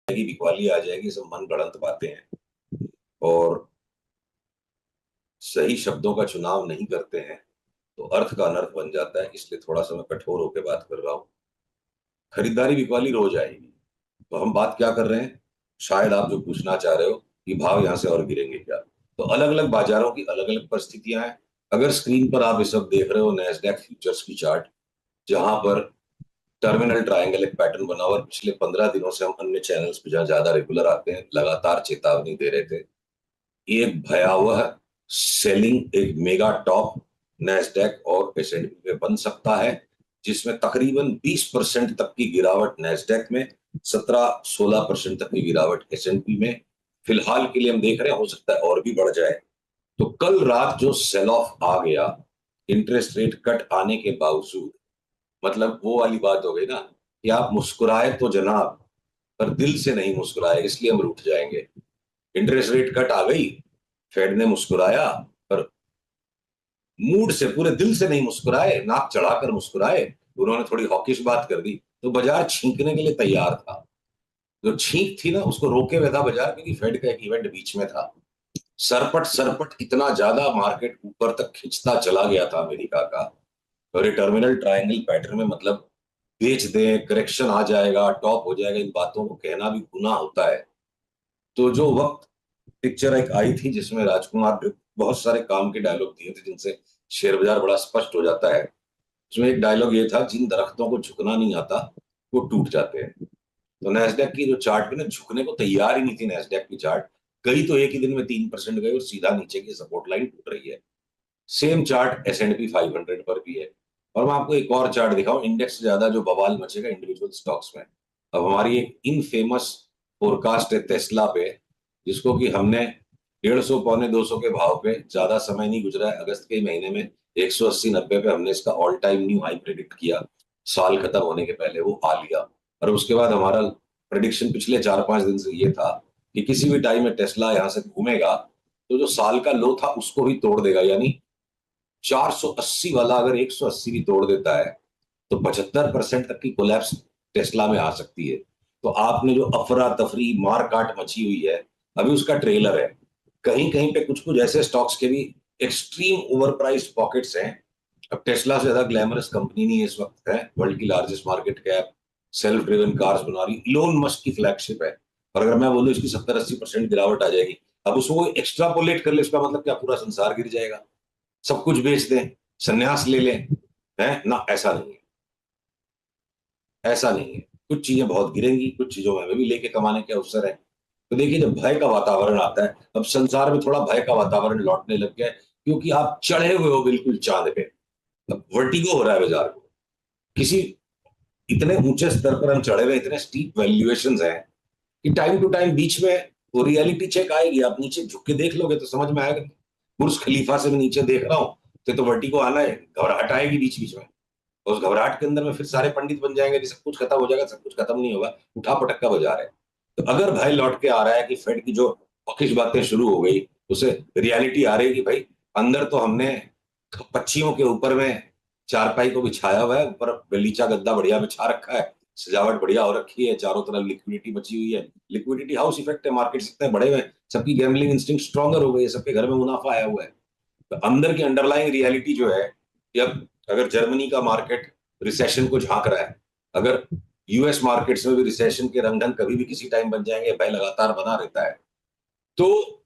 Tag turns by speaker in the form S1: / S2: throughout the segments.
S1: की बिकवाली आ जाएगी, सब मन गढ़ंत बातें हैं और सही शब्दों का चुनाव नहीं करते हैं तो अर्थ का अनर्थ बन जाता है। इसलिए थोड़ा सा मैं कठोर होकर बात कर रहा हूं। खरीदारी बिकवाली रोज आएगी। तो हम बात क्या कर रहे हैं, शायद आप जो पूछना चाह रहे हो कि भाव यहां से और गिरेंगे क्या। तो अलग अलग बाजारों की अलग अलग परिस्थितियां हैं। अगर स्क्रीन पर आप ये सब देख रहे हो नैस्डैक फ्यूचर्स की चार्ट, जहां पर टर्मिनल ट्रायंगल एक पैटर्न बना हुआ, पिछले 15 दिनों से हम अन्य चैनल्स पे जहां ज्यादा रेगुलर आते हैं लगातार चेतावनी दे रहे थे। एक भयावह सेलिंग, एक मेगा टॉप नैस्डैक और एसएनपी पे बन सकता है, जिसमें तकरीबन 20% तक की गिरावट नैस्डैक में, 17-16% तक की गिरावट एसएनपी में। फिलहाल के लिए हम देख रहे हैं, हो सकता है और भी बढ़ जाए। तो कल रात जो सेल ऑफ आ गया इंटरेस्ट रेट कट आने के बावजूद, मतलब वो वाली बात हो गई ना कि आप मुस्कुराए तो जनाब पर दिल से नहीं मुस्कुराए, इसलिए हम रूठ जाएंगे। इंटरेस्ट रेट कट आ गई, फेड ने मुस्कुराया पर मूड से, पूरे दिल से नहीं मुस्कुराए, नाक चढ़ाकर मुस्कुराए। उन्होंने थोड़ी हॉकिश बात कर दी तो बाजार छींकने के लिए तैयार था। जो छींक थी ना उसको रोके हुए था बाजार, क्योंकि फेड का एक इवेंट बीच में था। सरपट सरपट इतना ज्यादा मार्केट ऊपर तक खिंचता चला गया था अमेरिका का। और ये टर्मिनल ट्रायंगल पैटर्न में मतलब बेच दें, करेक्शन आ जाएगा, टॉप हो जाएगा, इन बातों को कहना भी गुनाह होता है। तो जो वक्त पिक्चर एक आई थी जिसमें राजकुमार ने बहुत सारे काम के डायलॉग दिए थे जिनसे शेयर बाजार बड़ा स्पष्ट हो जाता है, उसमें एक डायलॉग ये था, जिन दरख्तों को झुकना नहीं आता वो टूट जाते हैं। तो नैस्डैक की जो चार्ट पे ना झुकने को तैयार ही नहीं थी नैस्डैक की चार्ट। गई तो एक ही दिन में 3% गई और सीधा नीचे की सपोर्ट लाइन टूट रही है। सेम चार्ट एसएनपी 500 पर भी है। और मैं आपको एक और चार्ट दिखाऊं, इंडेक्स से ज्यादा जो बवाल मचेगा इंडिविजुअल स्टॉक्स में। अब हमारी एक इनफेमस फोरकास्ट है टेस्ला पे, जिसको कि हमने 150 पौने 200 के भाव पे, ज्यादा समय नहीं गुजरा है, अगस्त के महीने में 180-90 पे हमने इसका all time new high predict किया। साल खत्म होने के पहले वो आ लिया। और उसके बाद हमारा प्रेडिक्शन पिछले 4-5 दिन से ये था कि किसी भी टाइम में टेस्ला यहां से घूमेगा तो जो साल का लो था उसको भी तोड़ देगा। यानी 480 वाला अगर 180 भी तोड़ देता है तो 75% तक की कोलैप्स टेस्ला में आ सकती है। तो आपने जो अफरा तफरी मार काट मची हुई है, अभी उसका ट्रेलर है। कहीं कहीं पे कुछ कुछ ऐसे स्टॉक्स के भी एक्सट्रीम ओवर प्राइस पॉकेट्स हैं। अब टेस्ला से ज्यादा ग्लैमरस कंपनी नहीं इस वक्त है, वर्ल्ड की largest market cap, self driven cars बना रही, इलोन मस्क की फ्लैगशिप है। और अगर मैं बोलूं इसकी 70-80% गिरावट आ जाएगी, अब उसको एक्स्ट्रापोलेट कर ले, इसका मतलब क्या पूरा संसार गिर जाएगा, सब कुछ बेच दें, संन्यास ले लें? है ना, ऐसा नहीं है। ऐसा नहीं है। कुछ चीजें बहुत गिरेंगी, कुछ चीजों में भी लेके कमाने के अवसर है। तो देखिए, जब भय का वातावरण आता है, अब संसार में थोड़ा भय का वातावरण लौटने लग गया है, क्योंकि आप चढ़े हुए हो बिल्कुल चांद पे। अब वर्टिगो हो रहा है बाजार को। किसी इतने ऊंचे स्तर पर हम चढ़े हुए, इतने स्टीप वैल्यूएशंस हैं कि टाइम टू टाइम बीच में वो रियलिटी चेक आएगी। आप नीचे झुक के देख लोगे तो समझ में आएगा। बुर्ज खलीफा से मैं नीचे देख रहा हूँ तो वर्टिगो आना है, घबराहट आएगी बीच बीच में। उस घबराहट के अंदर में फिर सारे पंडित बन जाएंगे कि सब कुछ खत्म हो जाएगा, सब कुछ खत्म नहीं होगा, उठा पटक का बाजार है। तो अगर भय लौट के आ रहा है कि फेड की जो हॉकिश बातें शुरू हो गई, उसे रियलिटी आ रही है कि भाई अंदर तो हमने पक्षियों के ऊपर में चारपाई को बिछाया हुआ है, ऊपर गलीचा गद्दा बढ़िया बिछा रखा है, सजावट बढ़िया हो रखी है, चारों तरफ लिक्विडिटी बची हुई है। लिक्विडिटी हाउस इफेक्ट है, मार्केट इतने बड़े हुए, सबकी गैम्बलिंग इंस्टिंक्ट स्ट्रॉन्गर हो गई है, सबके घर में मुनाफा आया हुआ है। तो अंदर की अंडरलाइंग रियलिटी जो है कि अब अगर जर्मनी का मार्केट रिसेशन को झांक रहा है, अगर यूएस मार्केट्स में भी रिसेशन के रंगढंग कभी भी किसी टाइम बन जाएंगे, भय लगातार बना रहता है, तो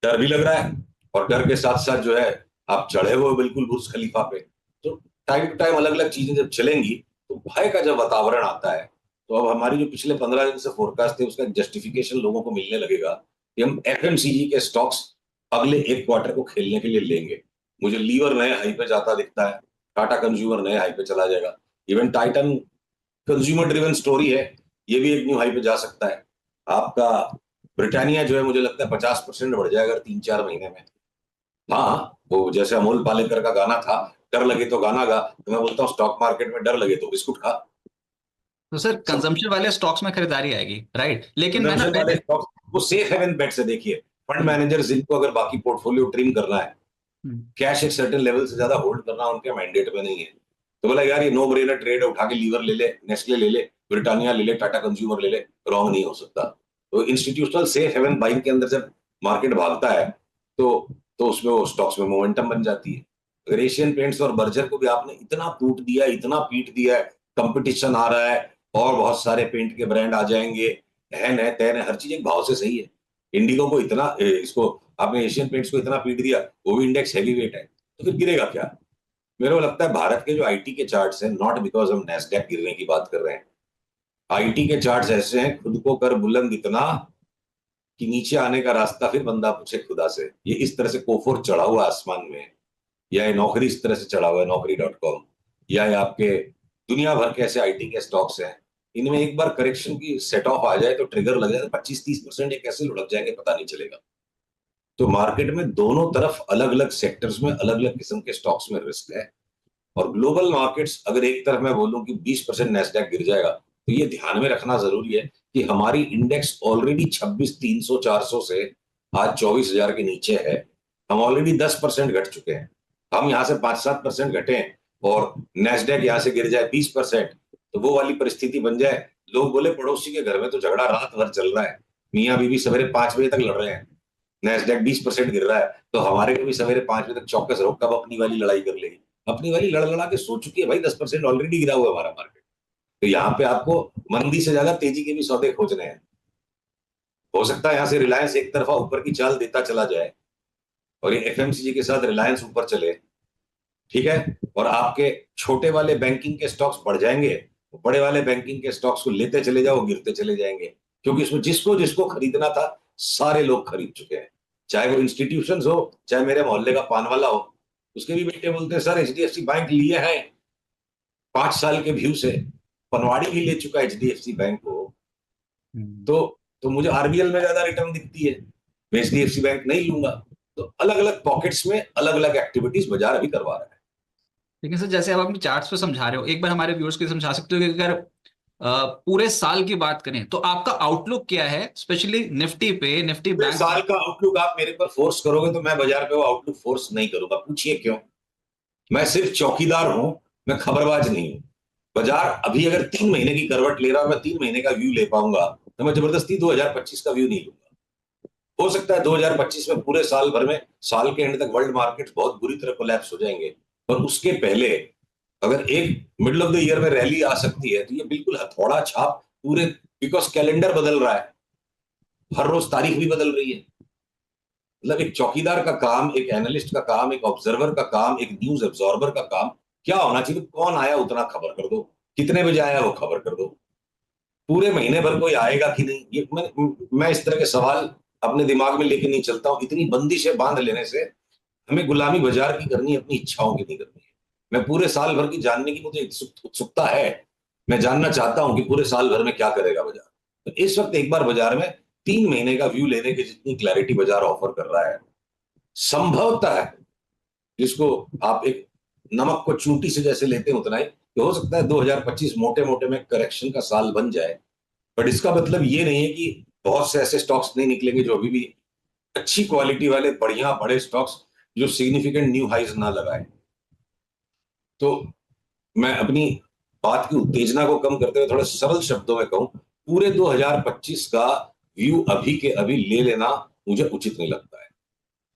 S1: डर भी लग रहा है। और डर के साथ साथ जो है, आप चढ़े हुए बिल्कुल बुर्ज खलीफा पे। तो टाइम टू टाइम अलग अलग चीजें जब चलेंगी तो भय का जब वातावरण आता है, तो अब हमारी जो पिछले 15 दिन से फोरकास्ट थे उसका जस्टिफिकेशन लोगों को मिलने लगेगा कि हम एफएमसीजी के स्टॉक्स अगले एक क्वार्टर को खेलने के लिए लेंगे। मुझे लीवर नए हाई पे जाता दिखता है, टाटा कंज्यूमर नए हाई पे चला जाएगा, even Titan consumer driven story है, ये भी एक न्यू हाई पे जा सकता है। आपका ब्रिटानिया जो है मुझे लगता है 50% बढ़ जाएगा 3-4 महीने में। हाँ, वो जैसे अमोल पालेकर का गाना था, डर लगे तो गाना गा, तो मैं बोलता हूँ स्टॉक मार्केट में डर लगे तो बिस्कुट खा।
S2: तो सर
S1: सब
S2: कंजम्पशन वाले स्टॉक्स में खरीदारी आएगी, राइट? लेकिन मैं ना
S1: कंजम्पशन वाले
S2: मैंने
S1: स्टॉक्स वो सेफ हेवन बेट से, देखिए फंड
S2: हम्म,
S1: मैनेजर जिनको अगर बाकी पोर्टफोलियो ट्रिम करना है,
S2: हम्म,
S1: कैश एक सर्टेन लेवल से ज्यादा होल्ड करना उनके मैंडेट में नहीं है, तो बोला यार ये नो ब्रेनर ट्रेड है, उठा के लीवर ले ले, नेस्ले ले ले, ब्रिटानिया ले ले, टाटा कंज्यूमर ले ले, रॉन्ग नहीं हो सकता। तो इंस्टीट्यूशनल सेफ हेवन बाइंग के अंदर जब मार्केट भागता है तो उसमें वो स्टॉक्स में मोमेंटम बन जाती है। अगर एशियन पेंट्स और बर्जर को भी आपने इतना टूट दिया, इतना पीट दिया है, कंपटीशन आ रहा है और बहुत सारे पेंट के ब्रांड आ जाएंगे, हैन है तैन है, हर चीज एक भाव से सही है। इंडिगो को इतना इसको आपने एशियन पेंट्स को इतना पीट दिया, वो भी इंडेक्स हैवी वेट है, तो फिर गिरेगा क्या? मेरे को लगता है भारत के जो आईटी के चार्ट्स हैं, नॉट बिकॉज हम नैस्डैक गिरने की बात कर रहे हैं, आईटी के चार्ट्स ऐसे हैं, खुद को कर बुलंद इतना कि नीचे आने का रास्ता फिर बंदा पूछे खुदा से। ये इस तरह से कोफोर चढ़ा हुआ आसमान में, या ये नौकरी इस तरह से चढ़ा हुआ है Naukri.com, या ये आपके दुनिया भर के ऐसे आईटी के स्टॉक्स हैं, इनमें एक बार करेक्शन की सेट ऑफ आ जाए तो ट्रिगर लग जाए तो 25-30% ये कैसे लुढ़क जाएंगे पता नहीं चलेगा। तो मार्केट में दोनों तरफ अलग अलग सेक्टर्स में अलग अलग किस्म के स्टॉक्स में रिस्क है। और ग्लोबल मार्केट्स, अगर एक तरफ मैं बोलूं कि 20% नैस्डैक गिर जाएगा, तो ये ध्यान में रखना जरूरी है कि हमारी इंडेक्स ऑलरेडी 26,300-400 से आज 24,000 के नीचे है। हम ऑलरेडी 10% घट चुके हैं। हम यहाँ से 5-7% घटे और नैस्डैक यहाँ से गिर जाए 20%, तो वो वाली परिस्थिति बन जाए, लोग बोले पड़ोसी के घर में तो झगड़ा रात भर चल रहा है, मियाँ बीवी सवेरे 5 बजे तक लड़ रहे हैं, नैस्डैक 20% गिर रहा है, तो हमारे को भी सवेरे 5 बजे तक चौकस रहो, कब अपनी वाली लड़ाई कर लेगी। अपनी वाली लड़ लड़ा के सो चुकी है भाई, 10% ऑलरेडी गिरा हुआ है हमारा मार्केट। तो यहाँ पे आपको मंदी से ज्यादा तेजी के भी सौदे खोजने हैं। हो सकता है यहाँ से रिलायंस एक तरफा ऊपर की चाल देता चला जाए और ये एफएमसीजी के साथ रिलायंस ऊपर चले, ठीक है, और आपके छोटे वाले बैंकिंग के स्टॉक्स बढ़ जाएंगे, बड़े वाले बैंकिंग के स्टॉक्स को लेते चले जाओ, गिरते चले जाएंगे, क्योंकि इसमें जिसको जिसको खरीदना था सारे लोग खरीद चुके हैं, चाहे वो इंस्टीट्यूशन हो, चाहे मेरे मोहल्ले का पान वाला हो। उसके भी बेटे बोलते हैं सर एचडीएफसी बैंक लिए हैं 5 साल के व्यू से, पनवाड़ी भी ले चुका है एचडीएफसी बैंक को, तो मुझे आरबीएल में ज्यादा रिटर्न दिखती है, मैं एचडीएफसी बैंक नहीं लूंगा। तो अलग अलग पॉकेट्स में अलग अलग एक्टिविटीज बाजार अभी करवा रहा है।
S2: लेकिन सर जैसे आप अपने चार्ट्स पे समझा रहे हो, एक बार हमारे व्यूअर्स को समझा सकते हो कि अगर पूरे साल की बात करें तो आपका आउटलुक क्या है, स्पेशली निफ्टी पे, निफ्टी बैंक?
S1: साल का आउटलुक आप मेरे पर फोर्स करोगे तो मैं बाजार पे वो आउटलुक फोर्स नहीं करूंगा। पूछिए क्यों? मैं सिर्फ चौकीदार हूं, मैं खबरबाज नहीं हूं। बाजार अभी अगर 3 महीने की करवट ले रहा है, मैं 3 महीने का व्यू ले पाऊंगा, तो मैं जबरदस्ती 2025 का व्यू नहीं लूंगा। हो सकता है 2025 में पूरे साल भर में, साल के एंड तक वर्ल्ड मार्केट बहुत बुरी तरह कोलैप्स हो जाएंगे, पर उसके पहले अगर एक मिडिल ऑफ द ईयर में रैली आ सकती है तो ये बिल्कुल हथौड़ा छाप पूरे, बिकॉज कैलेंडर बदल रहा है, हर रोज तारीख भी बदल रही है। मतलब एक चौकीदार का काम, एक एनालिस्ट का काम, एक ऑब्जर्वर का काम, एक न्यूज एब्जॉर्बर का काम क्या होना चाहिए? कौन आया उतना खबर कर दो, कितने बजे आया वो खबर कर दो, पूरे महीने भर कोई आएगा कि नहीं। ये मैं इस तरह के सवाल अपने दिमाग में लेके नहीं चलता हूं। इतनी बंदिशें बांध लेने से हमें गुलामी बाजार की करनी, अपनी इच्छाओं की नहीं करनी है। मैं पूरे साल भर की जानने की मुझे उत्सुकता है, मैं जानना चाहता हूं कि पूरे साल भर में क्या करेगा बाजार। तो इस वक्त एक बार बाजार में 3 महीने का व्यू लेने की जितनी क्लैरिटी बाजार ऑफर कर रहा है, संभवतः है जिसको आप एक नमक को चूंटी से जैसे लेते हैं उतना ही, तो हो सकता है 2025 मोटे मोटे में करेक्शन का साल बन जाए। बट इसका मतलब ये नहीं है कि बहुत से ऐसे स्टॉक्स नहीं निकलेंगे जो अभी भी अच्छी क्वालिटी वाले बढ़िया बड़े स्टॉक्स जो सिग्निफिकेंट न्यू हाइज ना लगाए। तो मैं अपनी बात की उत्तेजना को कम करते हुए थोड़े सरल शब्दों में कहूं, पूरे 2025 का व्यू अभी के अभी ले लेना मुझे उचित नहीं लगता है।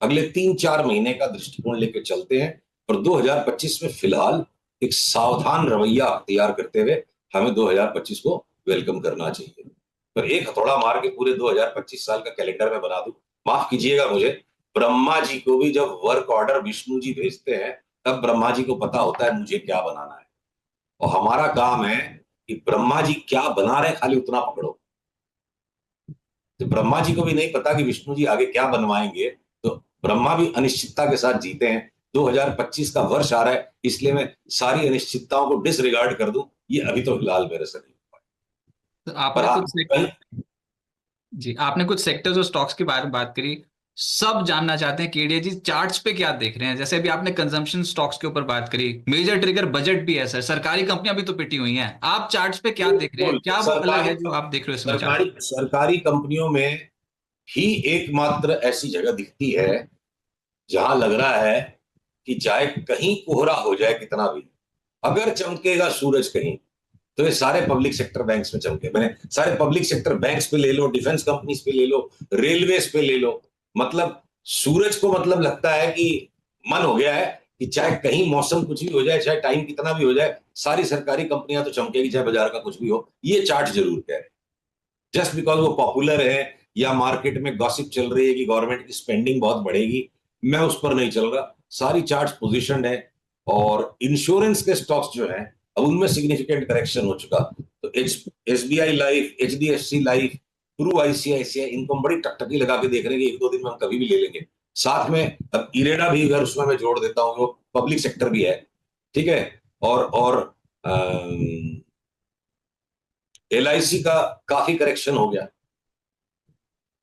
S1: अगले 3-4 महीने का दृष्टिकोण लेकर चलते हैं और 2025 में फिलहाल एक सावधान रवैया अख्तियार करते हुए हमें 2025 को वेलकम करना चाहिए। पर एक हथौड़ा मार के पूरे 2025 साल का कैलेंडर में बना दूं, माफ कीजिएगा मुझे, ब्रह्मा जी को भी जब वर्क ऑर्डर विष्णु जी भेजते हैं तब ब्रह्मा जी को पता होता है मुझे क्या बनाना है, और हमारा काम है कि ब्रह्मा जी क्या बना रहे खाली उतना पकड़ो। तो ब्रह्मा जी को भी नहीं पता कि विष्णु जी आगे क्या बनवाएंगे, तो ब्रह्मा भी अनिश्चितता के साथ जीते हैं। 2025 का वर्ष आ रहा है, इसलिए मैं सारी अनिश्चितताओं को डिसरिगार्ड कर दूं, ये अभी तो फिलहाल मेरे से नहीं हुआ।
S2: तो
S1: पर
S2: आपने कुछ जी, आपने कुछ सेक्टर्स और स्टॉक्स के बारे में बात करी। सब जानना चाहते हैं केडिया जी चार्ट्स पे क्या देख रहे हैं। जैसे अभी आपने कंजम्पशन स्टॉक्स के ऊपर बात करी, मेजर ट्रिगर बजट भी है सर, सरकारी कंपनियां भी तो पिटी हुई हैं। आप चार्ट्स पे क्या देख रहे हैं, क्या वो अलग है जो आप देख रहे हो इसमें?
S1: सरकारी कंपनियों में ही एकमात्र ऐसी जगह दिखती है जहां लग रहा है कि चाहे कहीं कोहरा हो जाए कितना भी, अगर चमकेगा सूरज कहीं तो ये सारे पब्लिक सेक्टर बैंक्स में चमके। मैंने सारे पब्लिक सेक्टर बैंक्स पे ले लो, डिफेंस कंपनीज पे ले लो, रेलवेज पे ले लो। मतलब सूरज को मतलब लगता है कि मन हो गया है कि चाहे कहीं मौसम कुछ भी हो जाए, चाहे टाइम कितना भी हो जाए, सारी सरकारी कंपनियां तो चमकेगी, चाहे बाजार का कुछ भी हो। ये चार्ट जरूर कह रहे, जस्ट बिकॉज वो पॉपुलर है या मार्केट में गॉसिप चल रही है कि गवर्नमेंट की स्पेंडिंग बहुत बढ़ेगी, मैं उस पर नहीं चल रहा। सारी चार्ट्स पोजीशन है। और इंश्योरेंस के स्टॉक्स जो हैं, अब उनमें सिग्निफिकेंट करेक्शन हो चुका। तो SBI life, HDFC life, true ICICI, इनको हम बड़ी टकटकी लगा के देख रहे हैं कि एक दो दिन में हम कभी भी ले लेंगे। साथ में अब इरेडा भी अगर उसमें मैं जोड़ देता हूँ, वो पब्लिक सेक्टर भी है, ठीक है। और एलआईसी का काफी करेक्शन हो गया,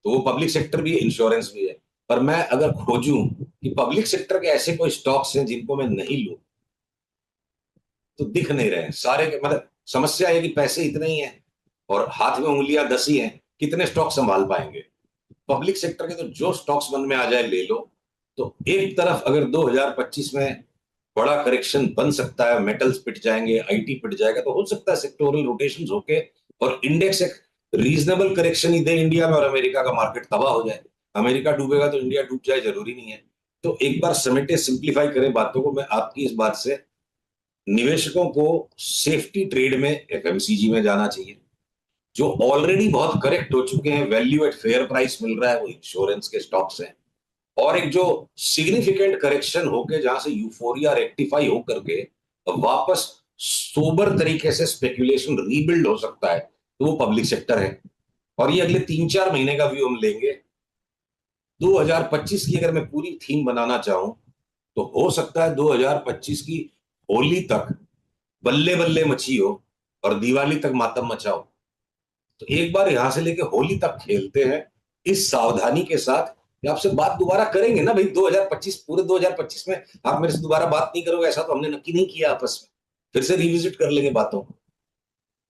S1: तो वो पब्लिक सेक्टर भी है, इंश्योरेंस भी है। पर मैं अगर खोजूं कि पब्लिक सेक्टर के ऐसे कोई स्टॉक्स हैं जिनको मैं नहीं लूं, तो दिख नहीं रहे हैं सारे के। मतलब समस्या है कि पैसे इतने ही हैं और हाथ में उंगलियां 10 ही हैं, कितने स्टॉक संभाल पाएंगे। पब्लिक सेक्टर के तो जो स्टॉक्स मन में आ जाए ले लो। तो एक तरफ अगर 2025 में बड़ा करेक्शन बन सकता है, मेटल्स पिट जाएंगे, आईटी पिट जाएगा, तो हो सकता है सेक्टोरल रोटेशंस होके और इंडेक्स एक रीजनेबल करेक्शन ही दे इंडिया में और अमेरिका का मार्केट तबाह हो जाए। अमेरिका डूबेगा तो इंडिया डूब जाए, जरूरी नहीं है। तो एक बार समेटे, सिंप्लीफाई करें बातों को। मैं आपकी इस बात से, निवेशकों को सेफ्टी ट्रेड में एफएमसीजी में जाना चाहिए। जो ऑलरेडी बहुत करेक्ट हो चुके हैं, वैल्यू एट फेयर प्राइस मिल रहा है, वो इंश्योरेंस के स्टॉक्स हैं। और एक जो सिग्निफिकेंट करेक्शन होके जहां से यूफोरिया रेक्टिफाई होकर के वापस सोबर तरीके से स्पेकुलेशन रीबिल्ड हो सकता है, तो वो पब्लिक सेक्टर है। और ये अगले 3-4 महीने का व्यू हम लेंगे। 2025 की अगर मैं पूरी थीम बनाना चाहूं, तो हो सकता है 2025 की होली तक बल्ले बल्ले मची हो और दिवाली तक मातम मचाओ। तो एक बार यहां से लेके होली तक खेलते हैं, इस सावधानी के साथ कि आपसे बात दोबारा करेंगे ना भाई। 2025, पूरे 2025 में आप मेरे से दोबारा बात नहीं करोगे, ऐसा तो हमने नक्की नहीं किया आपस में। फिर से रिविजिट कर लेंगे बातों को।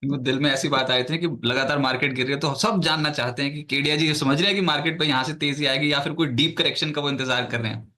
S2: वो दिल में ऐसी बात आई थी कि लगातार मार्केट गिर रही है, तो सब जानना चाहते हैं कि केडिया जी ये समझ रहे हैं कि मार्केट पे यहाँ से तेजी आएगी या फिर कोई डीप करेक्शन का वो इंतजार कर रहे हैं।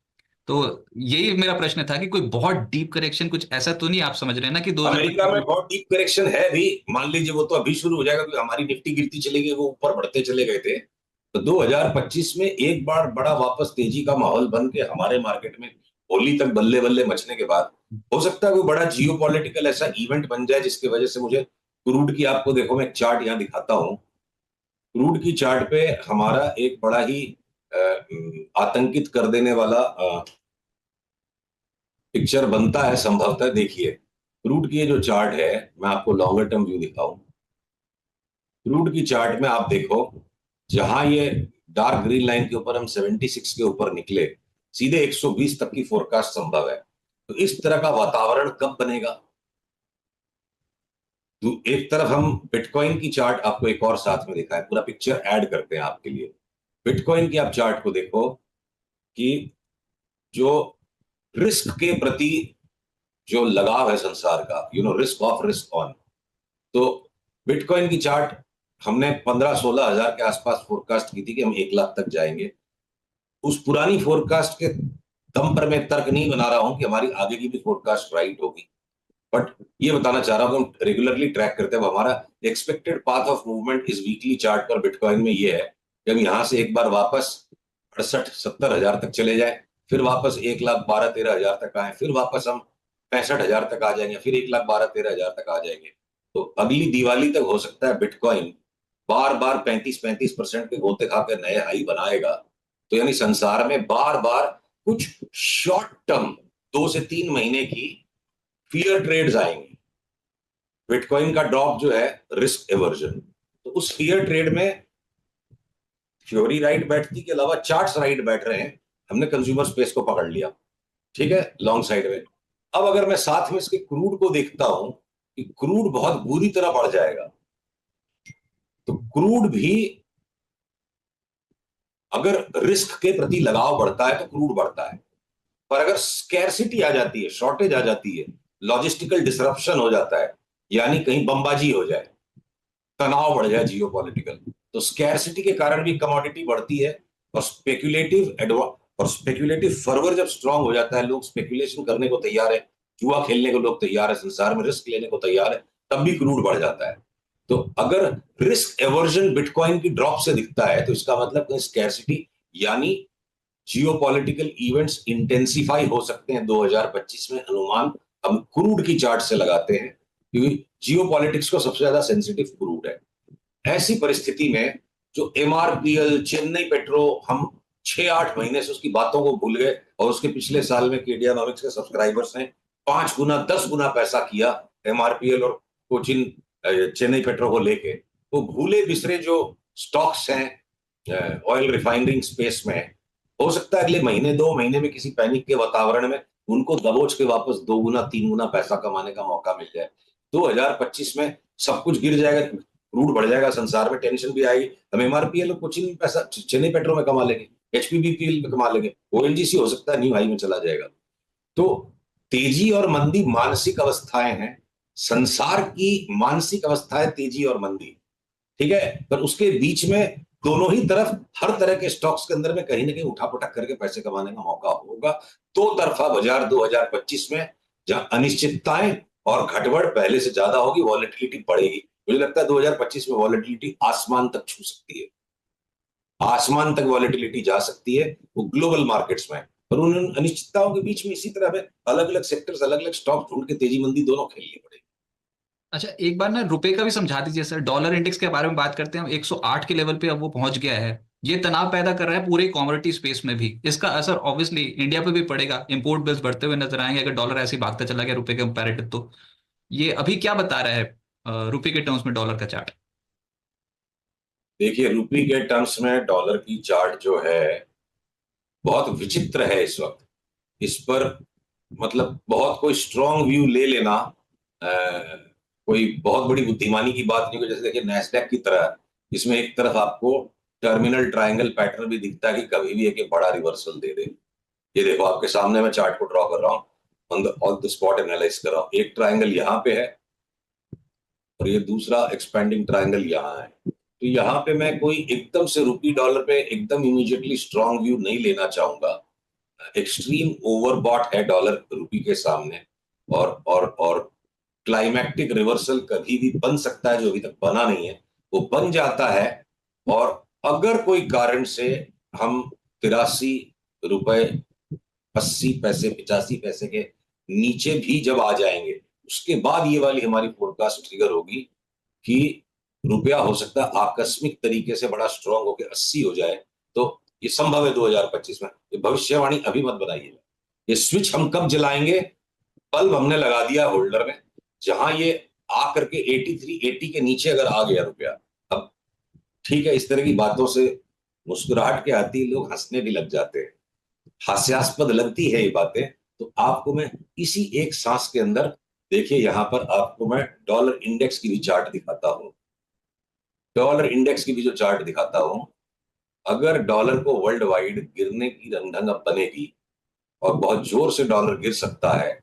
S2: तो यही मेरा प्रश्न था कि कोई बहुत डीप करेक्शन कुछ ऐसा तो नहीं आप समझ रहे हैं ना कि
S1: अमेरिका
S2: 2025
S1: में
S2: में।
S1: बहुत डीप करेक्शन है भी, मान लीजिए वो तो अभी शुरू हो जाएगा, क्योंकि हमारी निफ्टी गिरती चली गई, वो ऊपर बढ़ते चले गए थे। तो 2025 में एक बार बड़ा वापस तेजी का माहौल बन के हमारे मार्केट में होली तक बल्ले बल्ले मचने के बाद हो सकता है कोई बड़ा जियो पॉलिटिकल ऐसा इवेंट बन जाए जिसकी वजह से मुझे क्रूड की, आपको देखो मैं एक चार्ट यहाँ दिखाता हूँ। क्रूड की चार्ट पे हमारा एक बड़ा ही आतंकित कर देने वाला पिक्चर बनता है संभवतः। देखिए क्रूड की ये जो चार्ट है, मैं आपको लॉन्गर टर्म व्यू दिखाऊं। क्रूड की चार्ट में आप देखो, जहां ये डार्क ग्रीन लाइन के ऊपर हम 76 के ऊपर निकले, सीधे 120 तक की फोरकास्ट संभव है। तो इस तरह का वातावरण कब बनेगा? तो एक तरफ हम बिटकॉइन की चार्ट आपको एक और साथ में दिखाएं, पूरा पिक्चर ऐड करते हैं आपके लिए। बिटकॉइन की आप चार्ट को देखो कि जो रिस्क के प्रति जो लगाव है संसार का, रिस्क ऑफ रिस्क ऑन। तो बिटकॉइन की चार्ट हमने 15-16 हजार के आसपास फोरकास्ट की थी कि हम 1 लाख तक जाएंगे। उस पुरानी फोरकास्ट के दम पर मैं तर्क नहीं बना रहा हूं कि हमारी आगे की भी फोरकास्ट राइट होगी, बट ये बताना चाह रहा हूं कि हम रेगुलरली ट्रैक करते हैं। हमारा एक्सपेक्टेड पाथ ऑफ मूवमेंट इस वीकली चार्ट पर बिटकॉइन में ये है कि हम यहां से एक बार वापस 68-70 हजार तक चले जाए, फिर वापस 1,12,13 हजार तक आए, फिर वापस हम 65 हजार तक आ जाएंगे, फिर 1,12,13 हजार तक आ जाएंगे। तो अगली दिवाली तक हो सकता है बिटकॉइन बार बार 35-35% के गोते खा के नए हाई बनाएगा। तो यानी संसार में बार बार कुछ शॉर्ट टर्म 2 से 3 महीने की फियर ट्रेड्स आएंगी। बिटकॉइन का ड्रॉप जो है रिस्क एवर्जन, तो उस फियर ट्रेड में थ्योरी राइट बैठती के अलावा चार्ट्स राइट बैठ रहे हैं। हमने कंज्यूमर स्पेस को पकड़ लिया, ठीक है, लॉन्ग साइड में। अब अगर मैं साथ में इसके क्रूड को देखता हूं कि क्रूड बहुत बुरी तरह बढ़ जाएगा, तो क्रूड भी अगर रिस्क के प्रति लगाव बढ़ता है तो क्रूड बढ़ता है। पर अगर स्कैरसिटी आ जाती है, शॉर्टेज आ जाती है, लॉजिस्टिकल डिसरप्शन हो जाता है, यानी कहीं बमबाजी हो जाए, तनाव बढ़ जाए जियो पॉलिटिकल, तो स्कैरसिटी के कारण भी कमोडिटी बढ़ती है। और स्पेक्युलेटिव फर्वर जब स्ट्रांग हो जाता है, लोग स्पेकुलेशन करने को तैयार है, जुआ खेलने को लोग तैयार है, संसार में रिस्क लेने को तैयार है, तब भी क्रूड बढ़ जाता है। तो अगर रिस्क एवर्जन बिटकॉइन की ड्रॉप से दिखता है तो इसका मतलब स्कैर्सिटी यानी जियोपॉलिटिकल इवेंट्स इंटेंसिफाई हो सकते हैं 2025 में, अनुमान हम क्रूड की चार्ट से लगाते हैं, क्योंकि जियोपॉलिटिक्स को सबसे ज्यादा सेंसिटिव क्रूड है। ऐसी परिस्थिति में जो एमआरपीएल, चेन्नई पेट्रो, हम 6-8 महीने से उसकी बातों को भूल गए, और उसके पिछले साल में केडियानॉमिक्स के सब्सक्राइबर्स ने 5 गुना 10 गुना पैसा किया एमआरपीएल और कोचिन चेन्नई पेट्रो को लेके। वो भूले बिसरे जो स्टॉक्स हैं ऑयल रिफाइनरिंग स्पेस में, हो सकता है अगले महीने 2 महीने में किसी पैनिक के वातावरण में उनको दबोच के वापस 2 गुना 3 गुना पैसा कमाने का मौका मिल जाए। 2025 में सब कुछ गिर जाएगा, क्रूड बढ़ जाएगा, संसार में टेंशन भी आएगी, हम एमआरपीएल और कोचिन में पैसा चेन्नई पेट्रो में कमा लेंगे, एचपीबीपीएल में कमा लेंगे, ओएनजीसी हो सकता है न्यू हाई में चला जाएगा। तो तेजी और मंदी मानसिक अवस्थाएं हैं, संसार की मानसिक अवस्थाएं तेजी और मंदी, ठीक है, पर उसके बीच में दोनों ही तरफ हर तरह के स्टॉक्स के अंदर में कहीं ना कहीं उठापटक करके पैसे कमाने का मौका होगा। दो तरफा बाजार 2025 में, जहां अनिश्चितताएं और घटबढ़ पहले से ज्यादा होगी, वॉलेटिलिटी बढ़ेगी। मुझे लगता है 2025 में वॉलेटिलिटी आसमान तक छू सकती है, आसमान तक वॉलेटिलिटी जा सकती है वो ग्लोबल मार्केट्स में। पर उन अनिश्चितताओं के बीच में इसी तरह हमें अलग अलग सेक्टर्स, अलग अलग स्टॉक ढूंढ के तेजी मंदी दोनों खेलनी पड़ेगी।
S2: अच्छा, एक बार ना रुपए का भी समझा दीजिए सर। डॉलर इंडेक्स के बारे में बात करते हैं हम, 108 के लेवल पे अब वो पहुंच गया है। ये तनाव पैदा कर रहा है पूरे कमोडिटी स्पेस में भी। इसका असर ऑब्वियसली इंडिया पे भी पड़ेगा, इंपोर्ट बिल्स बढ़ते हुए नजर आएंगे अगर डॉलर ऐसे ही भागता चला गया रुपए के कंपैरेटिव तो। ये अभी क्या बता रहा है रुपए के टर्म्स में डॉलर का चार्ट?
S1: देखिए, रुपये के टर्म्स में डॉलर की चार्ट जो है बहुत विचित्र है इस वक्त। इस पर मतलब बहुत कोई स्ट्रॉन्ग व्यू ले लेना कोई बहुत बड़ी बुद्धिमानी की बात नहीं है। जैसे देखिए नैस्डैक की तरह, इसमें एक तरफ आपको टर्मिनल ट्रायंगल पैटर्न भी दिखता है कि कभी भी एक बड़ा रिवर्सल दे दे। ये देखो आपके सामने मैं चार्ट को ड्रॉ कर रहा हूँ, ऑन द स्पॉट एनालाइज कर रहा हूँ। एक ट्रायंगल यहाँ पे है और ये दूसरा एक्सपेंडिंग ट्रायंगल यहाँ है। तो यहाँ पे मैं कोई एकदम से रुपी डॉलर पे एकदम इमीडिएटली स्ट्रॉन्ग व्यू नहीं लेना चाहूंगा। एक्सट्रीम ओवरबॉट है डॉलर रुपी के सामने, और क्लाइमैक्टिक रिवर्सल कभी भी बन सकता है, जो अभी तक बना नहीं है वो बन जाता है। और अगर कोई कारण से हम 83 रुपए 80 पैसे 85 पैसे के नीचे भी जब आ जाएंगे, उसके बाद ये वाली हमारी फोरकास्ट ट्रिगर होगी कि रुपया हो सकता है आकस्मिक तरीके से बड़ा स्ट्रांग होकर 80 हो जाए। तो ये संभव है 2025 में। ये भविष्यवाणी अभी मत बनाइए। ये स्विच हम कब जलाएंगे, बल्ब हमने लगा दिया होल्डर में, जहां ये आकर के 83 80 के नीचे अगर आ गया रुपया, अब ठीक है, इस तरह की बातों से मुस्कुराहट के आती लोग हंसने भी लग जाते हैं, हास्यास्पद लगती है ये बातें। तो आपको मैं इसी एक सांस के अंदर, देखिए यहां पर आपको मैं डॉलर इंडेक्स की भी चार्ट दिखाता हूं, डॉलर इंडेक्स की भी जो चार्ट दिखाता हूं। अगर डॉलर को वर्ल्ड वाइड गिरने की रंगढंग अब बनेगी और बहुत जोर से डॉलर गिर सकता है,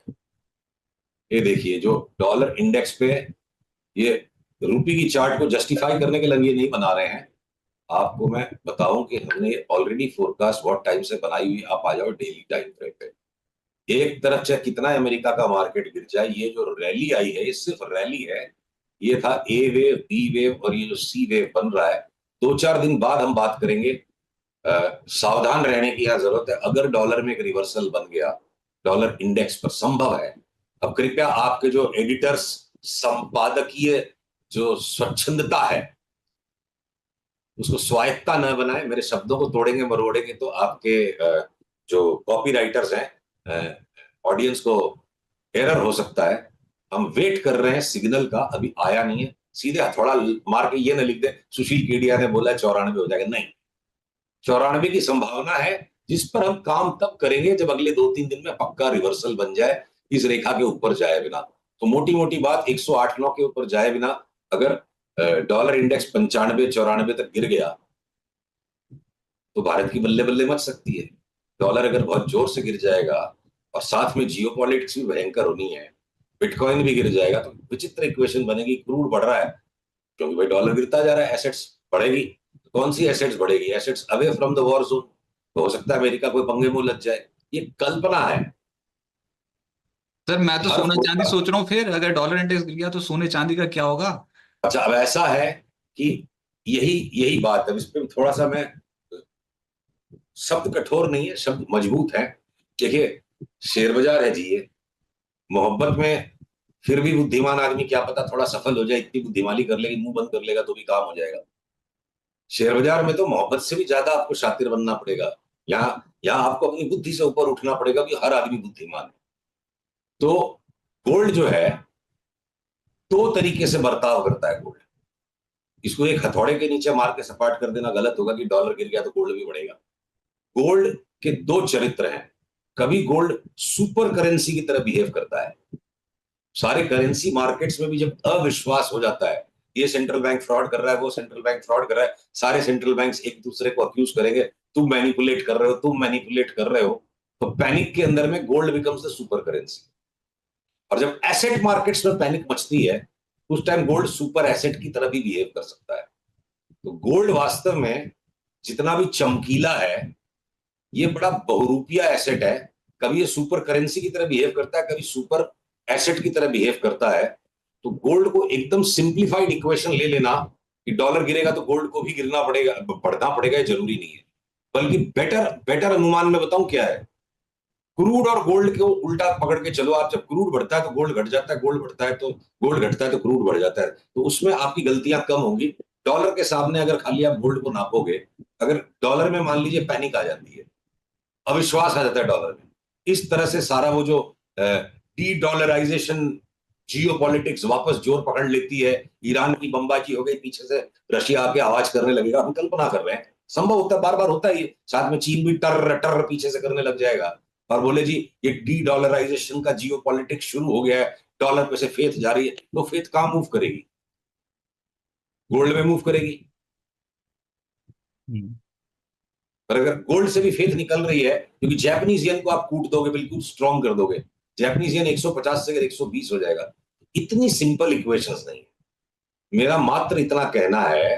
S1: ये देखिए जो डॉलर इंडेक्स पे, ये रुपी की चार्ट को जस्टिफाई करने के लिए ये नहीं बना रहे हैं। आपको मैं बताऊं कि हमने ऑलरेडी फोरकास्ट बहुत टाइम से बनाई हुई, आप आ जाओ डेली टाइम फ्रेम पे। एक तरफ चाहे कितना अमेरिका का मार्केट गिर जाए, ये जो रैली आई है ये सिर्फ रैली है। ये था ए वेव, बी वेव, और ये जो सी वेव बन रहा है, 2-4 दिन बाद हम बात करेंगे। सावधान रहने की यह जरूरत है। अगर डॉलर में एक रिवर्सल बन गया डॉलर इंडेक्स पर, संभव है। अब कृपया आपके जो एडिटर्स, संपादकीय जो स्वच्छंदता है, उसको स्वायत्ता न बनाए। मेरे शब्दों को तोड़ेंगे मरोड़ेंगे तो आपके जो कॉपी राइटर्स हैं, ऑडियंस को एरर हो सकता है। हम वेट कर रहे हैं सिग्नल का, अभी आया नहीं है। सीधे हथौड़ा मार के ये न लिख दे सुशील केडिया ने बोला 94 हो जाएगा, नहीं। 94 की संभावना है, जिस पर हम काम तब करेंगे जब अगले 2-3 दिन में पक्का रिवर्सल बन जाए, इस रेखा के ऊपर जाए बिना। तो मोटी मोटी बात, 108-9 के ऊपर जाए बिना अगर डॉलर इंडेक्स 95-94 तक गिर गया तो भारत की बल्ले बल्ले मच सकती है। डॉलर अगर बहुत जोर से गिर जाएगा और साथ में जियोपॉलिटिक्स भी भयंकर होनी है, बिटकॉइन भी गिर जाएगा, तो विचित्र इक्वेशन बनेगी। क्रूड बढ़ रहा है क्योंकि भाई डॉलर गिरता जा रहा है, एसेट्स बढ़ेगी। कौन सी एसेट्स बढ़ेगी? Assets away from the war zone. तो हो सकता है अमेरिका कोई पंगे मुंह लग जाए। ये कल्पना है।
S2: सर मैं तो
S1: हर
S2: सोना चांदी
S1: फोरकास्ट।
S2: सोच रहा हूँ, फिर अगर डॉलर इंडेक्स गिर गया तो सोने चांदी का क्या होगा?
S1: अच्छा, अब ऐसा है कि यही यही बात है, इस पे थोड़ा सा मैं, शब्द कठोर नहीं है, शब्द मजबूत है। देखिए, शेयर बाजार है जी ये, मोहब्बत में फिर भी बुद्धिमान आदमी क्या पता थोड़ा सफल हो जाए, इतनी बुद्धिमानी कर लेगी, मुंह बंद कर लेगा तो भी काम हो जाएगा। शेयर बाजार में तो मोहब्बत से भी ज्यादा आपको शातिर बनना पड़ेगा। यहाँ यहाँ आपको अपनी बुद्धि से ऊपर उठना पड़ेगा कि हर आदमी बुद्धिमान है। तो गोल्ड जो है, दो तरीके से बर्ताव करता है गोल्ड। इसको एक हथौड़े के नीचे मार के सपाट कर देना गलत होगा कि डॉलर गिर गया तो गोल्ड भी बढ़ेगा। गोल्ड के दो चरित्र हैं। कभी गोल्ड सुपर करेंसी की तरह बिहेव करता है। सारे करेंसी मार्केट्स में भी जब अविश्वास हो जाता है, ये सेंट्रल बैंक फ्रॉड कर रहा है, वो सेंट्रल बैंक फ्रॉड कर रहा है, सारे सेंट्रल बैंक्स एक दूसरे को अक्यूज करेंगे, तुम मैनिपुलेट कर रहे हो, तुम मैनिपुलेट कर रहे हो, तो पैनिक के अंदर में gold becomes the super currency. और जब एसेट मार्केट्स में पैनिक मचती है, उस टाइम गोल्ड सुपर एसेट की तरह भी बिहेव कर सकता है। तो गोल्ड वास्तव में जितना भी चमकीला है, ये बड़ा बहुरूपिया एसेट है। कभी ये सुपर करेंसी की तरह बिहेव करता है, कभी सुपर एसेट की तरह बिहेव करता है। तो गोल्ड को एकदम सिंप्लीफाइड इक्वेशन ले लेना कि डॉलर गिरेगा तो गोल्ड को भी गिरना पड़ेगा, बढ़ना पड़ेगा, ये जरूरी नहीं है। बल्कि बेटर बेटर अनुमान में बताऊं क्या है, क्रूड और गोल्ड को उल्टा पकड़ के चलो आप। जब क्रूड बढ़ता है तो गोल्ड घट जाता है, गोल्ड बढ़ता है तो गोल्ड घटता है, तो क्रूड बढ़ जाता है। तो उसमें आपकी गलतियां कम होंगी। डॉलर के सामने अगर खाली आप गोल्ड को नापोगे, अगर डॉलर में मान लीजिए पैनिक आ जाती है, अविश्वास आ जाता है डॉलर में, इस तरह से सारा वो जो डी डॉलराइजेशन, जियो पॉलिटिक्स वापस जोर पकड़ लेती है, ईरान की बमबाजी हो गई, पीछे से रशिया आके आवाज करने लगेगा, हम कल्पना कर रहे हैं, संभव होता है, बार बार होता है ये, साथ में चीन भी टर टर पीछे से करने लग जाएगा और बोले जी ये डी डॉलराइजेशन का जियो पॉलिटिक्स शुरू हो गया है, डॉलर पे से फेथ जा रही है, तो फेथ कहां मूव करेगी? गोल्ड में मूव करेगी।
S2: हम्म।
S1: पर अगर गोल्ड से भी फेथ निकल रही है, क्योंकि जैपनीज येन को आप कूट दोगे, बिल्कुल स्ट्रॉन्ग कर दोगे, जैपनीज येन 150 से अगर 120 हो जाएगा, इतनी सिंपल इक्वेशंस नहीं है। मेरा मात्र इतना कहना है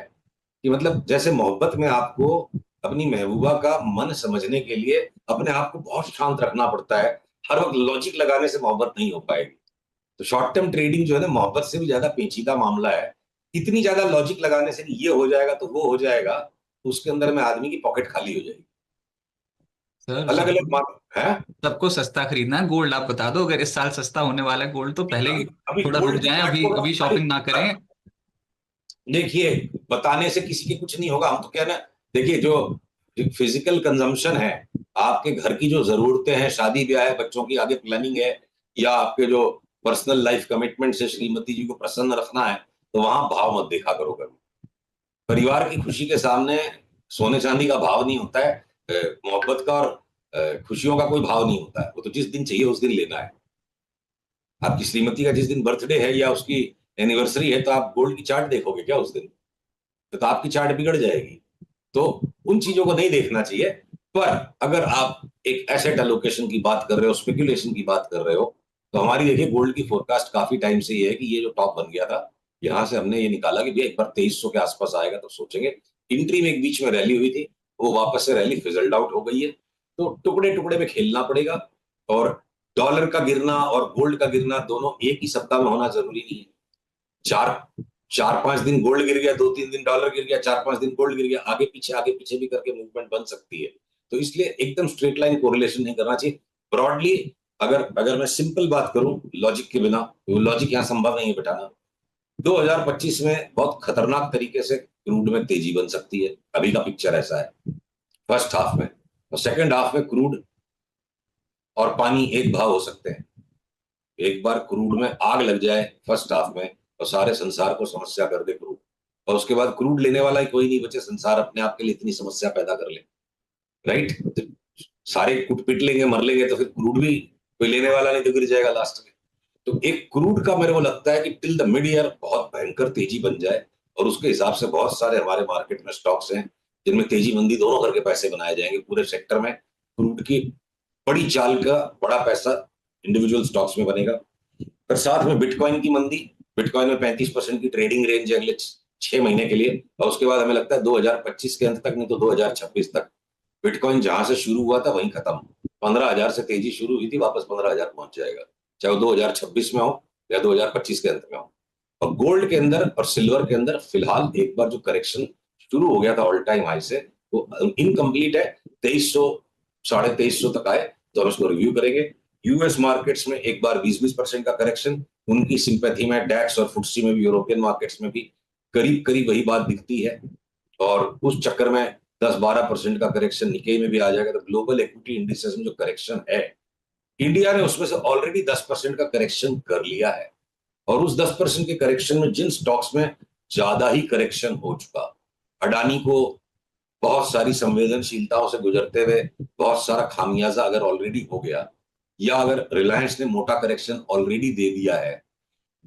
S1: कि मतलब जैसे मोहब्बत में आपको अपनी महबूबा का मन समझने के लिए अपने आप को बहुत शांत रखना पड़ता है, हर वक्त लॉजिक लगाने से मोहब्बत नहीं हो पाएगी। तो शॉर्ट टर्म ट्रेडिंग जो है ना, मोहब्बत से भी ज्यादा पेचीदा मामला है। इतनी ज्यादा लॉजिक लगाने से ये हो जाएगा तो वो हो जाएगा, तो उसके अंदर में आदमी की पॉकेट खाली हो जाएगी।
S2: सर
S1: अलग अलग
S2: सबको
S1: है।
S2: सबको सस्ता खरीदना है गोल्ड, आप बता दो अगर इस साल सस्ता होने वाला है गोल्ड तो पहले ही
S1: अभी अभी
S2: थोड़ा रुक
S1: गोल्ड की
S2: जाएं,
S1: चार्ट
S2: अभी
S1: को,
S2: अभी
S1: अरे
S2: शॉपिंग ना करें।
S1: देखिए, बताने से किसी के कुछ नहीं होगा, हम तो कह रहे हैं, देखिए जो फिजिकल कंजम्पशन है, आपके घर की जो जरूरतें हैं, शादी ब्याह है, बच्चों की आगे प्लानिंग है, या आपके जो पर्सनल लाइफ कमिटमेंट से श्रीमती जी को प्रसन्न रखना है, तो वहां भाव मत देखा करो कभी। परिवार की खुशी के सामने सोने चांदी का भाव नहीं होता है, मोहब्बत का और खुशियों का कोई भाव नहीं होता है। वो तो जिस दिन चाहिए उस दिन लेना है। आपकी श्रीमती का जिस दिन बर्थडे है या उसकी एनिवर्सरी है, तो आप गोल्ड की चार्ट देखोगे क्या उस दिन? तो आपकी चार्ट बिगड़ जाएगी। तो उन चीजों को नहीं देखना चाहिए। पर अगर आप एक एसेट एलोकेशन की बात कर रहे हो, स्पेकुलेशन की बात कर रहे हो, तो हमारी देखिए गोल्ड की फोरकास्ट काफी टाइम से ये है कि ये जो टॉप बन गया था, यहां से हमने ये निकाला कि भैया एक बार 2300 के आसपास आएगा तो सोचेंगे। इंट्री में एक बीच में रैली हुई थी, वो वापस से रैली फिजल्ड आउट हो गई है। तो टुकड़े टुकड़े में खेलना पड़ेगा। और डॉलर का गिरना और गोल्ड का गिरना दोनों एक ही सप्ताह में होना जरूरी नहीं है। चार 4-5 दिन गोल्ड गिर गया, 2-3 दिन डॉलर गिर गया, 4-5 दिन गोल्ड गिर गया, आगे पीछे भी करके मूवमेंट बन सकती है। तो इसलिए एकदम स्ट्रेट लाइन कोरिलेशन नहीं करना चाहिए। ब्रॉडली अगर अगर मैं सिंपल बात करूं लॉजिक के बिना, तो लॉजिक यहां संभव नहीं है बिठाना। 2025 में बहुत खतरनाक तरीके से क्रूड में तेजी बन सकती है, अभी का पिक्चर ऐसा है फर्स्ट हाफ में। और सेकेंड हाफ में क्रूड और पानी एक भाव हो सकते हैं। एक बार क्रूड में आग लग जाए फर्स्ट हाफ में, और सारे संसार को समस्या कर दे क्रूड, और उसके बाद क्रूड लेने वाला ही कोई नहीं बचे, संसार अपने आप के लिए इतनी समस्या पैदा कर ले, राइट? तो सारे कुट पिट लेंगे, मर लेंगे, तो फिर क्रूड भी कोई लेने वाला नहीं, तो गिर जाएगा लास्ट में। तो एक क्रूड का मेरे को लगता है कि टिल द मिड ईयर बहुत भयंकर तेजी बन जाए, और उसके हिसाब से बहुत सारे हमारे मार्केट में स्टॉक्स हैं जिनमें तेजी मंदी दोनों करके पैसे बनाए जाएंगे। पूरे सेक्टर में क्रूड की बड़ी चाल का बड़ा पैसा इंडिविजुअल स्टॉक्स में बनेगा। पर साथ में बिटकॉइन की मंदी, बिटकॉइन में 35% की ट्रेडिंग रेंज है अगले 6 महीने के लिए, और उसके बाद हमें लगता है 2025 के अंत तक, नहीं तो 2026 तक बिटकॉइन जहां से शुरू हुआ था वहीं खत्म। 15,000 से तेजी शुरू हुई थी, वापस 15,000 पहुंच जाएगा। चाहे वो 2026 में हो या 2025 के अंत में हो। और गोल्ड के अंदर और सिल्वर के अंदर फिलहाल एक बार जो करेक्शन शुरू हो गया था ऑल टाइम हाई से, वो इनकम्प्लीट है। 2300 2350 तक आए तो हम इसको रिव्यू करेंगे। यूएस मार्केट्स में एक बार 20-20% का करेक्शन, उनकी सिंपैथी में डैक्स और फुटसी में भी, यूरोपियन मार्केट्स में भी करीब करीब वही बात दिखती है। और उस चक्कर में 10-12% का करेक्शन निकेई में भी आ जाएगा। तो ग्लोबल इक्विटी इंडिसेस में जो करेक्शन है, इंडिया ने उसमें से ऑलरेडी 10% का करेक्शन कर लिया है। और उस 10% के करेक्शन में जिन स्टॉक्स में ज्यादा ही करेक्शन हो चुका, अडानी को बहुत सारी संवेदनशीलताओं से गुजरते हुए बहुत सारा खामियाजा अगर ऑलरेडी हो गया, या अगर रिलायंस ने मोटा करेक्शन ऑलरेडी दे दिया है,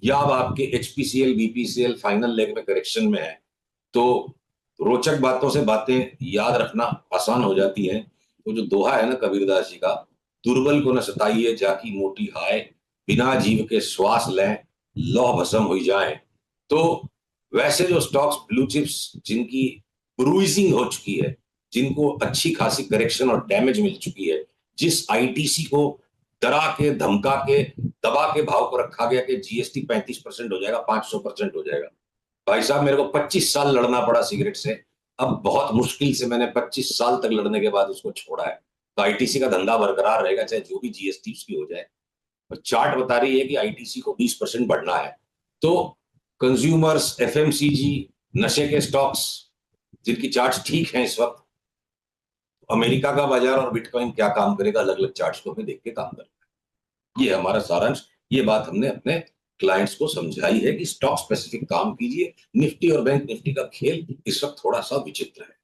S1: या अब आपके एचपीसीएल बीपीसीएल फाइनल लेग में करेक्शन में है, तो रोचक बातों से बातें याद रखना आसान हो जाती है। तो जो दोहा है ना कबीरदास जी का, दुर्बल को न सताइए जाकी मोटी हाय, बिना जीव के श्वास लें लौह भस्म हो जाए। तो वैसे जो स्टॉक्स ब्लू चिप्स जिनकी क्रूइजिंग हो चुकी है, जिनको अच्छी खासी करेक्शन और डैमेज मिल चुकी है, जिस आईटीसी को डरा के धमका के दबा के भाव को रखा गया कि जीएसटी 35% हो जाएगा, 500% हो जाएगा। भाई साहब, मेरे को 25 साल लड़ना पड़ा सिगरेट से। अब बहुत मुश्किल से मैंने 25 साल तक लड़ने के बाद उसको छोड़ा है। तो आईटीसी का धंधा बरकरार रहेगा, चाहे जो भी जीएसटी उसकी हो जाए। और चार्ट बता रही है कि आईटीसी को 20% बढ़ना है। तो कंज्यूमर्स, एफएमसीजी, नशे के स्टॉक्स जिनकी चार्ट्स ठीक हैं इस वक्त, अमेरिका का बाजार और बिटकॉइन क्या काम करेगा, अलग अलग चार्ट्स को हमें देख के काम करना है। ये हमारा सारांश। ये बात हमने अपने क्लाइंट्स को समझाई है कि स्टॉक स्पेसिफिक काम कीजिए। निफ्टी और बैंक निफ्टी का खेल इस वक्त थोड़ा सा विचित्र है।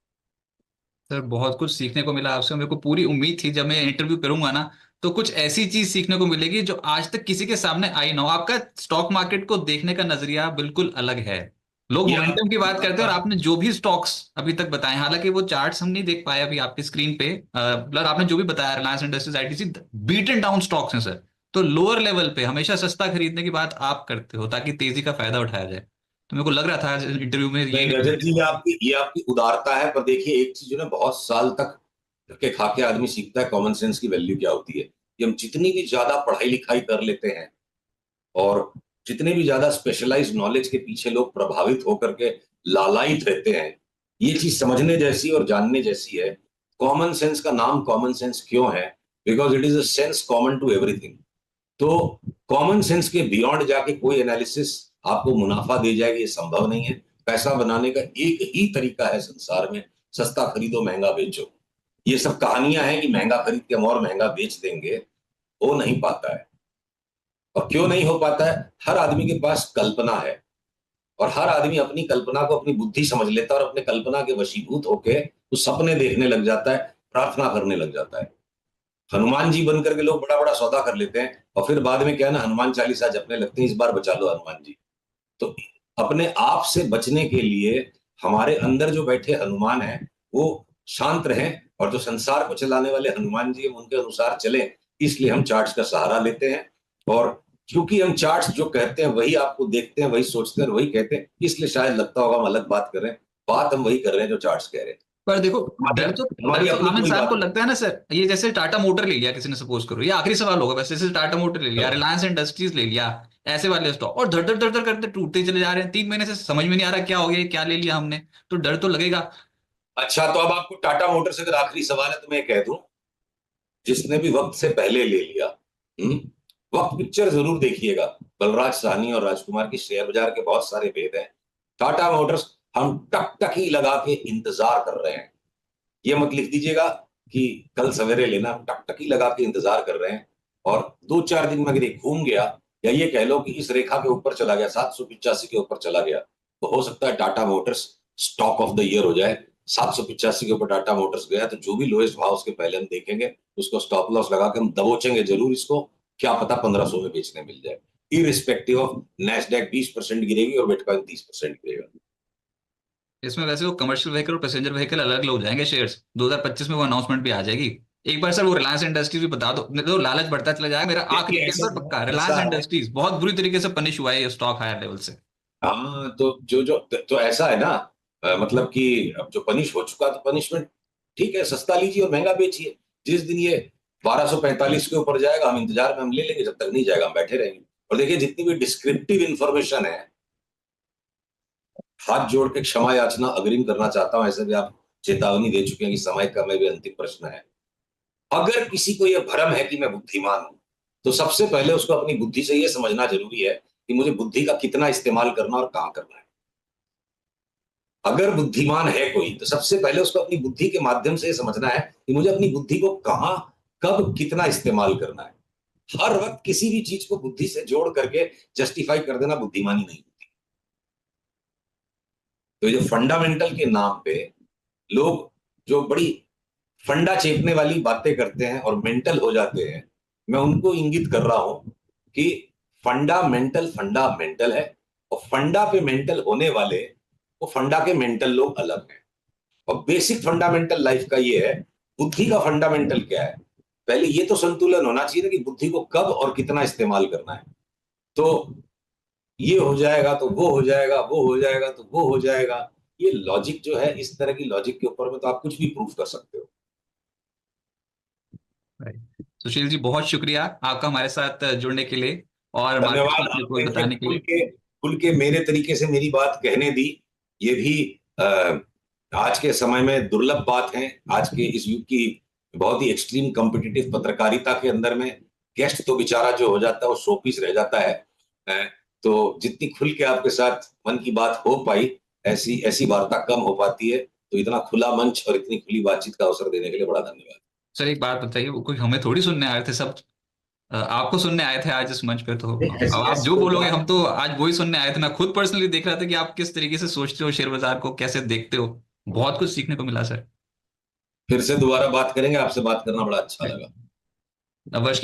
S2: सर बहुत कुछ सीखने को मिला आपसे। मेरे को पूरी उम्मीद थी जब मैं इंटरव्यू करूंगा ना, तो कुछ ऐसी चीज सीखने को मिलेगी जो आज तक किसी के सामने आई ना हो। आपका स्टॉक मार्केट को देखने का नजरिया बिल्कुल अलग है। लोग
S1: ये
S2: मोमेंटम की बात करते हैं, और
S1: आप
S2: आपने जो भी स्टॉक्स अभी तक बताए, हालांकि वो चार्ट्स हम नहीं देख पाए अभी आपकी स्क्रीन पे, मतलब आपने जो भी बताया Reliance industries, ITC, beaten down stocks हैं सर। तो लोअर लेवल पे हमेशा सस्ता खरीदने की बात आप करते हो ताकि तेजी का फायदा उठाया जाए। तो मेरे को लग रहा था इंटरव्यू में
S1: नहीं,
S2: यही।
S1: रजत जी, ये आपकी उदारता है। पर देखिए, एक चीज जो ना बहुत साल तक धक्के खा के आदमी सीखता है, कॉमन सेंस की वैल्यू क्या होती है। कि हम जितनी भी ज्यादा पढ़ाई लिखाई कर लेते हैं, और जितने भी ज्यादा स्पेशलाइज्ड नॉलेज के पीछे लोग प्रभावित होकर के लालायित रहते हैं, ये चीज समझने जैसी और जानने जैसी है। कॉमन सेंस का नाम कॉमन सेंस क्यों है? Because it is a sense common to everything. तो कॉमन सेंस के बियॉन्ड जाके कोई एनालिसिस आपको मुनाफा दे जाएगी, ये संभव नहीं है। पैसा बनाने का एक ही तरीका है संसार में, सस्ता खरीदो महंगा बेचो। ये सब कहानियां हैं कि महंगा खरीद के हम और महंगा बेच देंगे, हो नहीं पाता है। और क्यों नहीं हो पाता है? हर आदमी के पास कल्पना है, और हर आदमी अपनी कल्पना को अपनी बुद्धि समझ लेता है, और अपने कल्पना के वशीभूत होके वो सपने देखने लग जाता है, प्रार्थना करने लग जाता है। हनुमान जी बनकर के लोग बड़ा बड़ा सौदा कर लेते हैं, और फिर बाद में क्या है ना, हनुमान चालीसा जपने लगते हैं, इस बार बचा लो हनुमान जी। तो अपने आप से बचने के लिए हमारे अंदर जो बैठे हनुमान हैं, वो शांत रहें, और जो संसार को चलाने वाले हनुमान जी हम उनके अनुसार चलें। इसलिए हम चार्ट्स का सहारा लेते हैं। और क्योंकि हम चार्ट्स जो कहते हैं वही आपको देखते हैं, वही सोचते हैं और वही कहते हैं, इसलिए शायद लगता होगा हम अलग बात कर रहे हैं। बात हम वही कर रहे हैं जो चार्ट्स कह रहे हैं।
S2: पर देखो,
S1: हमारी
S2: डर
S1: हमारी
S2: तो
S1: अपनी
S2: आम
S1: कोई
S2: इंसान
S1: बात
S2: को
S1: नहीं।
S2: लगता है ना सर। ये जैसे टाटा मोटर ले लिया किसी ने, सपोज करो, ये आखिरी सवाल होगा वैसे, जैसे टाटा मोटर ले लिया, रिलायंस इंडस्ट्रीज ले लिया, ऐसे वाले स्टॉक, और धड़ धड़ धड़ धड़ करते टूटते चले जा रहे हैं। 3 महीने से समझ में नहीं आ रहा क्या हो गया, क्या ले लिया हमने। तो डर तो लगेगा।
S1: अच्छा, तो अब आपको टाटा मोटर्स अगर आखिरी सवाल है तो मैं कह दूं, जिसने भी वक्त से पहले ले लिया, हम्म, वक्त पिक्चर जरूर देखिएगा। बलराज साहनी और राजकुमार की शेयर बाजार के बहुत सारे भेद हैं। टाटा मोटर्स हम टकटकी लगा के इंतजार कर रहे हैं। ये मत लिख दीजिएगा कि कल सवेरे लेना, टकटकी लगा के इंतजार कर रहे हैं। और 2-4 दिन में अगर ये घूम गया, या ये कह लो कि इस रेखा के ऊपर चला गया, 785 के ऊपर चला गया, तो हो सकता है Tata Motors stock of the year हो जाए। 785 के ऊपर टाटा मोटर्स गया तो जो भी लोएस्ट भाव उसके पहले हम देखेंगे, उसको स्टॉप लॉस लगा के हम दबोचेंगे जरूर इसको। क्या पता 1500 में बेचने मिल जाए। इरिस्पेक्टिव ऑफ नैस्डैक 20% गिरेगी और बिटकॉइन 30% गिरेगा।
S2: इसमें वैसे वो कमर्शियल व्हीकल और पैसेंजर व्हीकल अलग अलग हो जाएंगे शेयर्स। 2025 में वो अनाउंसमेंट भी आ जाएगी। एक बार सर वो रिलायंस इंडस्ट्रीज भी बता दो, नहीं तो लालच बढ़ता चला जाएगा मेरा। आखिरी
S1: देखिए,
S2: एक
S1: ऐसा
S2: बार पक्का, रिलायंस
S1: ऐसा है।
S2: इंडस्ट्रीज बहुत बुरी तरीके से पनिश हुआ है ये स्टॉक हायर लेवल से।
S1: हाँ, तो जो जो तो ऐसा है ना, मतलब कि अब जो पनिश हो चुका तो पनिशमेंट ठीक है, सस्ता लीजिए और महंगा बेचिए। जिस दिन ये 1245 के ऊपर जाएगा, हम इंतजार में हम ले लेंगे, जब तक नहीं जाएगा हम बैठे रहेंगे। और देखिए जितनी भी डिस्क्रिप्टिव इंफॉर्मेशन है, हाथ जोड़ के क्षमा याचना अग्रिम करना चाहता हूं, ऐसे भी आप चेतावनी दे चुके हैं कि समय का में भी अंतिम प्रश्न है। अगर किसी को यह भ्रम है कि मैं बुद्धिमान हूं, तो सबसे पहले उसको अपनी बुद्धि से यह समझना जरूरी है कि मुझे बुद्धि का कितना इस्तेमाल करना और कहां करना है। अगर बुद्धिमान है कोई, तो सबसे पहले उसको अपनी बुद्धि के माध्यम से समझना है कि मुझे अपनी बुद्धि को कहां, कब, कितना इस्तेमाल करना है। हर वक्त किसी भी चीज को बुद्धि से जोड़ करके जस्टिफाई कर देना बुद्धिमानी नहीं होती। तो ये फंडामेंटल के नाम पे लोग जो बड़ी फंडा चेपने वाली बातें करते हैं और मेंटल हो जाते हैं, मैं उनको इंगित कर रहा हूं कि फंडामेंटल फंडामेंटल है, और फंडा पे मेंटल होने वाले वो फंडा के मेंटल लोग अलग हैं। और बेसिक फंडामेंटल लाइफ का ये है, बुद्धि का फंडामेंटल क्या है, पहले ये तो संतुलन होना चाहिए कि बुद्धि को कब और कितना इस्तेमाल करना है। तो ये हो जाएगा तो वो हो जाएगा, वो हो जाएगा तो वो हो जाएगा, ये लॉजिक जो है, इस तरह की लॉजिक के ऊपर में तो आप कुछ भी प्रूफ कर सकते हो।
S2: सुशील जी, बहुत शुक्रिया आपका हमारे साथ जुड़ने के लिए और मार्केट
S1: धन्यवाद,
S2: के को
S1: आपने इतने
S2: बताने के लिए।
S1: खुल के मेरे तरीके से मेरी बात कहने दी। ये भी आज के समय में दुर्लभ बात है। आज के इस युग की बहुत ही एक्सट्रीम कॉम्पिटिटिव पत्रकारिता के अंदर में गेस्ट तो बेचारा जो हो जाता है वो शो पीस रह जाता है। तो जितनी खुल के आपके साथ मन की बात हो पाई, ऐसी ऐसी वार्ता कम हो पाती है। तो इतना खुला मंच और इतनी खुली बातचीत का अवसर देने के लिए बड़ा धन्यवाद।
S2: सर एक बात बताइए, वो कोई हमें थोड़ी सुनने आए थे, सब आपको सुनने आए थे आज इस मंच पे, तो अब
S1: ऐसी
S2: आप
S1: ऐसी
S2: जो
S1: कोई
S2: बोलोगे
S1: बात,
S2: हम तो आज वही सुनने आए थे। मैं खुद पर्सनली देख रहा था कि आप किस तरीके से सोचते हो, शेयर बाजार को कैसे देखते हो। बहुत कुछ सीखने को मिला सर।
S1: फिर से दोबारा बात करेंगे, आपसे बात करना बड़ा अच्छा लगा।
S2: वर्ष